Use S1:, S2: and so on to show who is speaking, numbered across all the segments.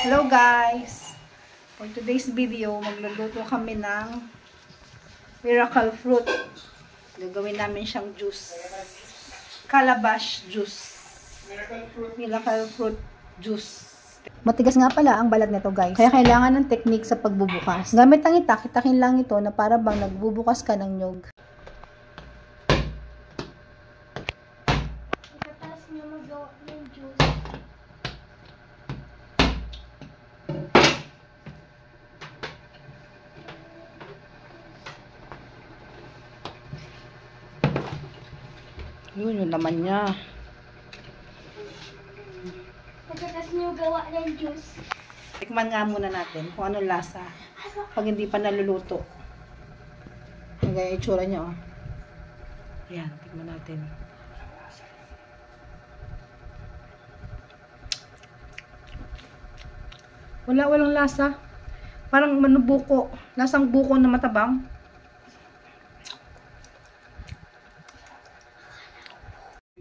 S1: Hello guys! For today's video, magluluto kami ng miracle fruit. Gagawin namin siyang juice. Calabash juice. Miracle fruit juice. Matigas nga pala ang balat nito guys. Kaya kailangan ng technique sa pagbubukas. Gamit ang itak-itakin lang ito na para bang nagbubukas ka ng nyog.
S2: Tapos nyo magawa ng juice.
S1: Yun laman niya.
S2: Pagkatas nyo gawa ng juice.
S1: Tikman nga muna natin kung anong lasa. Pag hindi pa naluluto. Hanggang itsura niya oh. Ayan, tikman natin. Walang lasa. Parang manubuko. Lasang buko na matabang.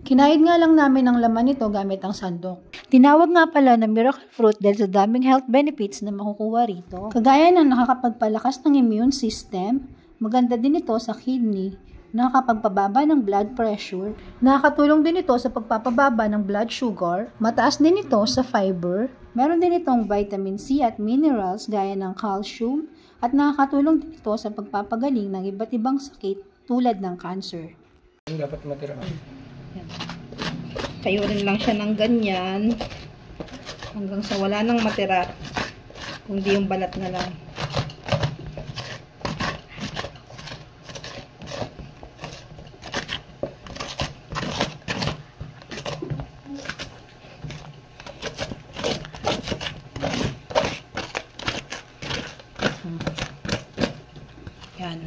S1: Kinahid nga lang namin ang laman nito gamit ang sandok. Tinawag nga pala na miracle fruit dahil sa daming health benefits na makukuha rito. Kagaya ng nakakapagpalakas ng immune system, maganda din ito sa kidney, nakakapagpababa ng blood pressure, nakakatulong din ito sa pagpapababa ng blood sugar, mataas din ito sa fiber, meron din itong vitamin C at minerals gaya ng calcium, at nakakatulong din ito sa pagpapagaling ng iba't ibang sakit tulad ng cancer.
S3: Dapat matira.
S1: Kayurin lang siya ng ganyan hanggang sa wala nang matira, kundi yung balat na lang. Yan.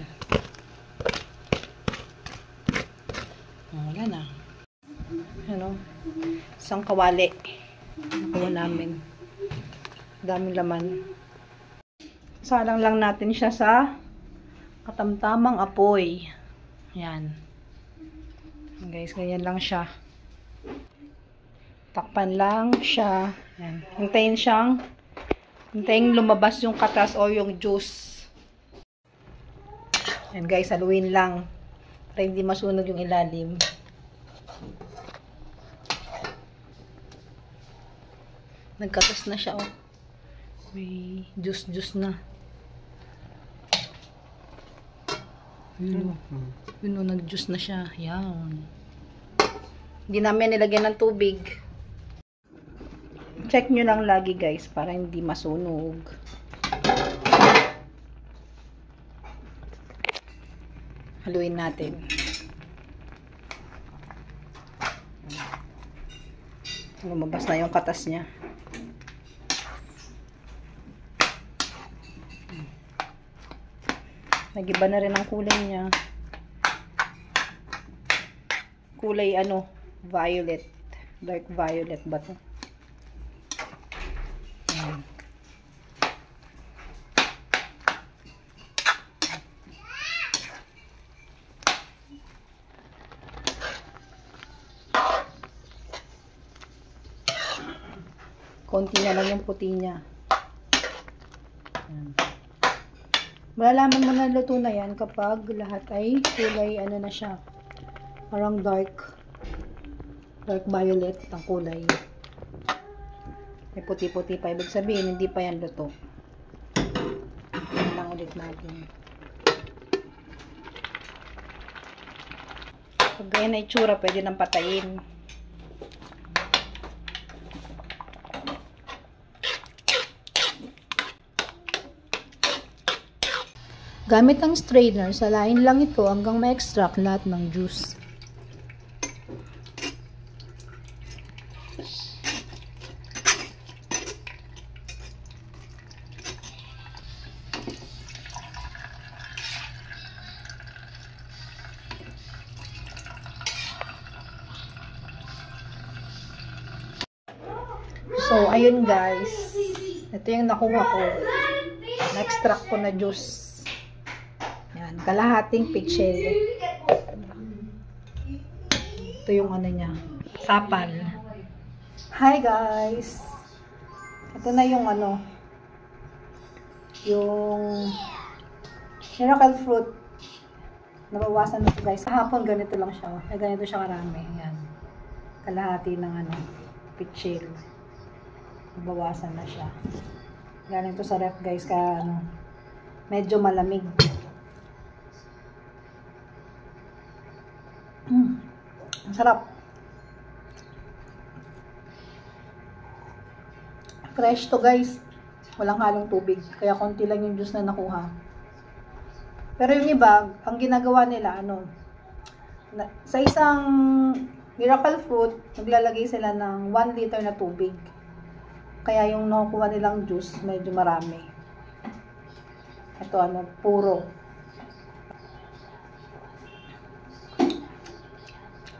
S1: Wala na. Ano? Isang kawali. Nakuha namin. Daming laman. Salang lang natin siya sa katamtamang apoy. Yan. Guys, ganyan lang siya. Takpan lang siya. Yan. Hintayin lumabas yung katas o yung juice. Yan guys, haluin lang. Para hindi masunog yung ilalim. Nagkatas na siya, oh. May juice na. Yun, nag-juice na siya. Yan. Hindi namin nilagyan ng tubig. Check nyo lang lagi, guys, para hindi masunog. Haluin natin. Lumabas na yung katas niya. Nagiba na rin ang kulay niya. Kulay ano? Violet. Dark violet ba ito? Ayan. Konti na lang yung puti niya. Ayan. Malalaman mo na luto na yan kapag lahat ay kulay ano na siya. Parang dark violet ang kulay. May puti-puti pa. Ibig sabihin, hindi pa yan luto. Yan lang ulit natin. Pag ganyan na itsura, pwede nang patayin. Gamit ang strainer, salain lang ito hanggang ma-extract lahat ng juice. So, ayun guys. Ito yung nakuha ko. Na-extract ko na juice. Yan, kalahating pitchel. Ito yung ano niya, sapal. Hi guys! Ito na yung ano, yung miracle fruit. Nabawasan na ito guys. Kahapon ganito lang siya. Ay, ganito siya karami. Yan. Kalahati ng ano, pitchil. Nabawasan na siya. Ganito sa ref guys. Kaya ano, medyo malamig. Ang sarap. Fresh to guys. Walang halong tubig. Kaya konti lang yung juice na nakuha. Pero yung iba, ang ginagawa nila, ano, sa isang miracle fruit, naglalagay sila ng 1 liter na tubig. Kaya yung nakukuha nilang juice, medyo marami. Ito, ano, puro.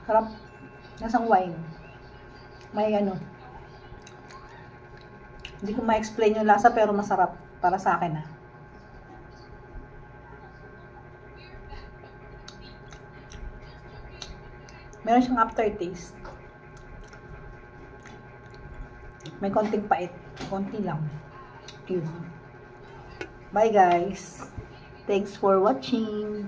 S1: Harap. Nasang wine. May ano. Hindi ko ma-explain yung lasa, pero masarap. Para sa akin, ha. Meron siyang aftertaste. May konting pait. Konti lang. Yun. Bye guys. Thanks for watching.